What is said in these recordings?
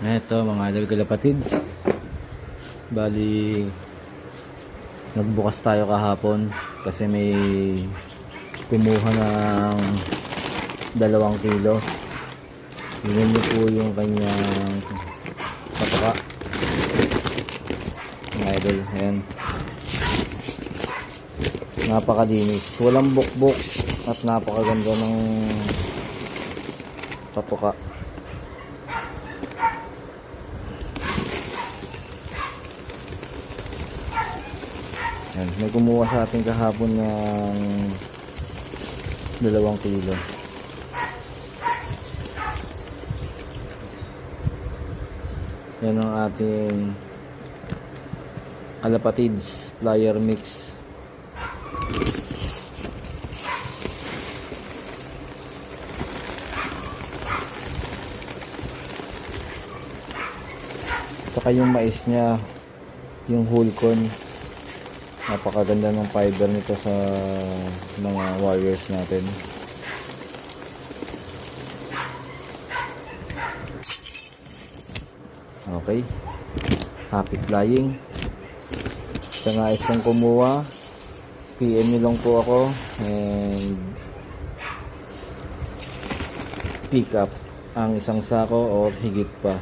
Eto mga idol kalapatids, bali nagbukas tayo kahapon kasi may kumuha ng 2 kilo. Tingnan niyo po yung kanyang pataka mga idol. Ayan, napakalinis, walang bukbok at napakaganda ng patuka. Yan, may kumuha sa atin kahapon ng 2 kilo. Yan ang ating kalapatids flyer mix. Saka yung mais niya, yung whole corn, napakaganda ng fiber nito sa mga wires natin. Okay, happy flying. Sa nais kong kumuha, PM nyo lang po ako and pick up ang isang sako or higit pa.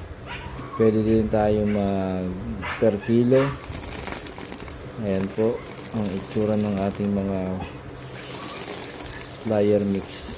Pwede din tayo mag per kilo. Ayan po ang itsura ng ating mga flyer mix.